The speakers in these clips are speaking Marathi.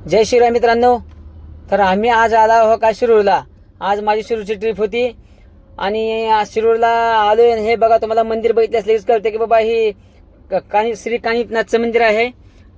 जय श्रीराम मित्रांनो. तर आम्ही आज आला आहो का शिरूरला. आज माझी शिरूरची ट्रिप होती आणि आज शिरूरला आलोय. हे बघा, तुम्हाला मंदिर बघितल्यास लगेच कळते की बाबा ही श्री कानिफनाथचं मंदिर आहे.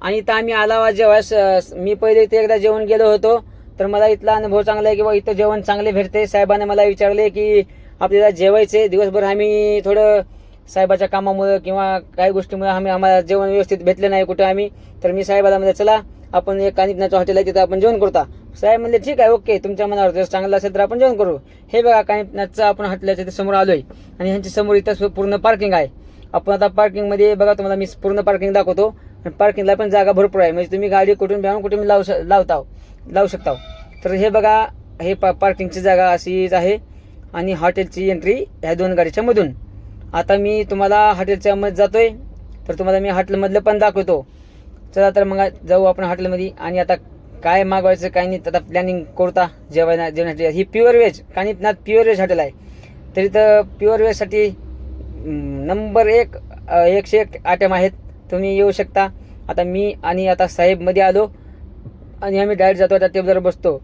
आणि इथं आम्ही आला जेव्हा मी पहिले इथे एकदा जेवण गेलो होतो, तर मला इथला अनुभव चांगला आहे की बाबा इथं जेवण चांगले भेटते. साहेबांनी मला विचारले की आपल्याला जेवायचे. दिवसभर आम्ही थोडं साहेबाच्या कामामुळे किंवा काही गोष्टीमुळे आम्हाला जेवण व्यवस्थित भेटलं नाही कुठं आम्ही. तर मी साहेबाला म्हणलं चला आपण एक कानिफनाथचं हॉटेल आहे तिथं आपण जेवण करता. साहेब म्हणले ठीक आहे, ओके, तुमच्या मनावर जर चांगलं असेल तर आपण जेवण करू. हे बघा, कानिफनाथचं आपण हॉटेलच्या समोर आलोय आणि ह्यांच्या समोर इथं पूर्ण पार्किंग आहे. आपण आता पार्किंग मध्ये बघा, तुम्हाला मी पूर्ण पार्किंग दाखवतो. पार्किंगला पण जागा भरपूर आहे, म्हणजे तुम्ही गाडी कुठून भेटून कुठून लावू शकता. तर हे बघा, हे पार्किंगची जागा अशीच आहे आणि हॉटेलची एंट्री ह्या दोन गाडीच्या मधून. आता मी तुम्हाला हॉटेलच्या मध्ये जातोय, तर तुम्हाला मी हॉटेलमधलं पण दाखवतो. चला तर मग जाऊ आपण हॉटेलमध्ये. आणि आता काय मागवायचं काय नाही आता प्लॅनिंग करता जेवणासाठी. ही pure veg Kanifnath pure veg hotel आहे. तर इथं प्युअर व्हेजसाठी नंबर 101 आयटम आहेत. तुम्ही येऊ शकता. आता मी आणि आता साहेब मध्ये आलो आणि आम्ही डायरेक्ट जातो. आता टेबलवर बसतो.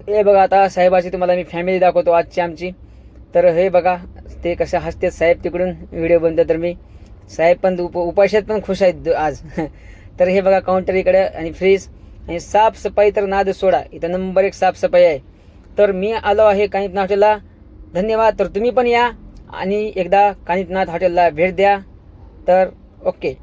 हे बघा, आता साहेबाची तुम्हाला मी फॅमिली दाखवतो आजची आमची. तर हे बघा, ते कसं हसते साहेब तिकडून व्हिडिओ बनतो. तर मी साहेब पण उपाशात पण खुश आहेत आज. तर हे बघा, काउंटर इकडे आणि फ्रीज आणि साफसफाई तर नाद सोडा. इथं नंबर 1 साफसफाई आहे. तर मी आलो आहे कानिफनाथ हॉटेलला. धन्यवाद. तर तुम्ही पण या आणि एकदा कानिफनाथ हॉटेलला भेट द्या. तर ओके.